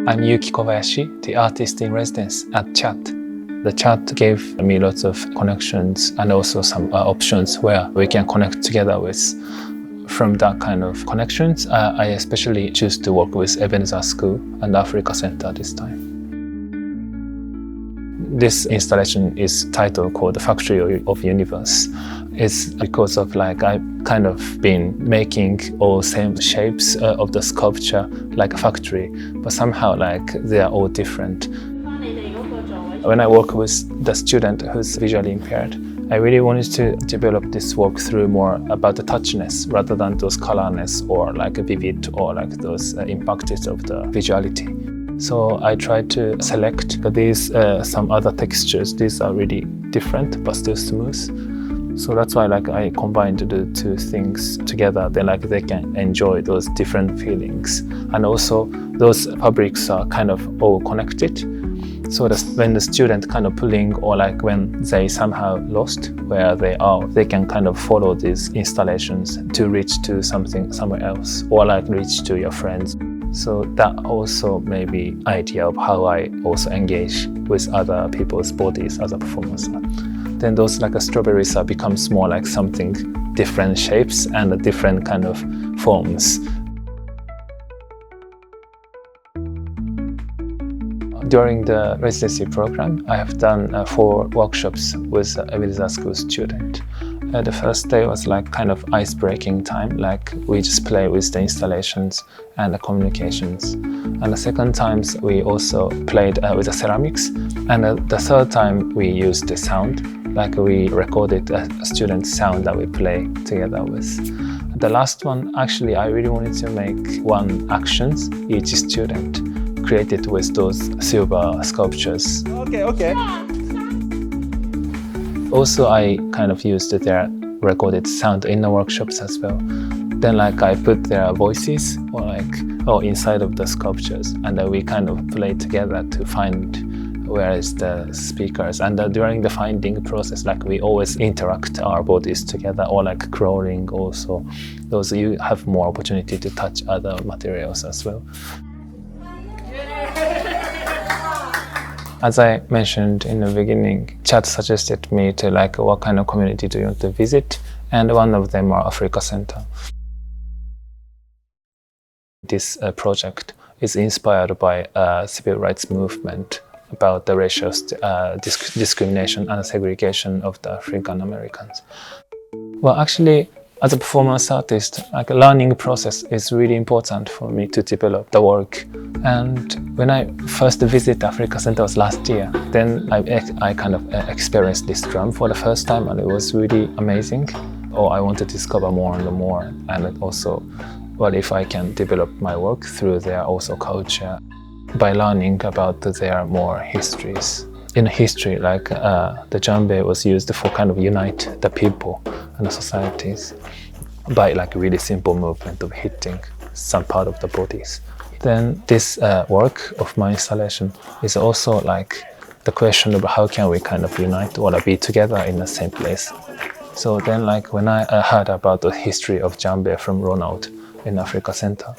I'm Yuki Kobayashi, the artist in residence at Chat. The chat gave me lots of connections and also some options where we can connect together with. From that kind of connections, I especially choose to work with Ebenezer School and Africa Center this time. This installation is titled called The Factory of Universe. It's because of I've kind of been making all same shapes of the sculpture like a factory, but somehow they are all different. When I work with the student who's visually impaired, I really wanted to develop this work through more about the touchiness rather than those colorness or vivid or those impacted of the visuality. So I tried to select these some other textures. These are really different but still smooth. So that's why I combined the two things together. Then they can enjoy those different feelings, and also those fabrics are kind of all connected. So that when the student kind of pulling or when they somehow lost where they are, they can kind of follow these installations to reach to something somewhere else or reach to your friends. So that also may be idea of how I also engage with other people's bodies as a performance. Then those strawberries becomes more something different shapes and different kind of forms. During the residency program, I have done 4 workshops with Ebenezer School student. The first day was kind of ice-breaking time, we just play with the installations and the communications. And the second time we also played with the ceramics. And the third time we used the sound, we recorded a student's sound that we play together with. The last one, actually, I really wanted to make 1 actions each student created with those silver sculptures. Okay. Also, I kind of used their recorded sound in the workshops as well. Then I put their voices or inside of the sculptures, and we kind of play together to find where is the speakers. And during the finding process, we always interact our bodies together, or crawling also. Those you have more opportunity to touch other materials as well. As I mentioned in the beginning, Chat suggested me to what kind of community do you want to visit, and one of them are Africa Center. This project is inspired by a civil rights movement about the racial discrimination and segregation of the African Americans. Well, actually, as a performance artist, a learning process is really important for me to develop the work. And when I first visited Africa Center was last year, then I kind of experienced this drum for the first time, and it was really amazing. I want to discover more and more, and also what if I can develop my work through their also culture by learning about their more histories. In history, the djembe was used for kind of unite the people and the societies by really simple movement of hitting some part of the bodies. Then this work of my installation is also the question of how can we kind of unite or be together in the same place. So then when I heard about the history of djembe from Ronald in Africa Center,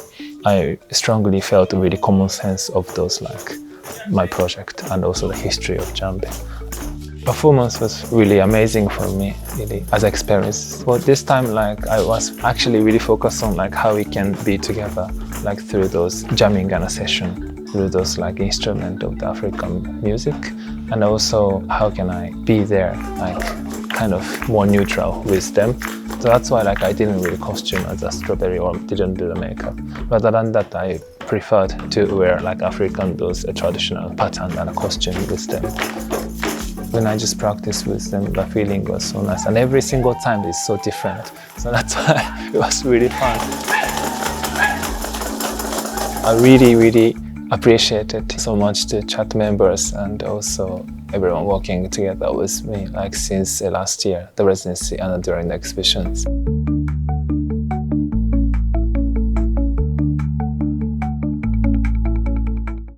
I strongly felt really common sense of those my project and also the history of djembe. Performance was really amazing for me, really, as an experience. Well, this time, I was actually really focused on how we can be together, through those jamming and a session, through those instrument of the African music, and also how can I be there, kind of more neutral with them. So that's why I didn't really costume as a strawberry or didn't do the makeup. Rather than that, I preferred to wear African those traditional pattern and a costume with them. When I just practiced with them, the feeling was so nice, and every single time is so different. So that's why it was really fun. I really appreciated so much the chat members and also everyone working together with me since last year, the residency and during the exhibitions.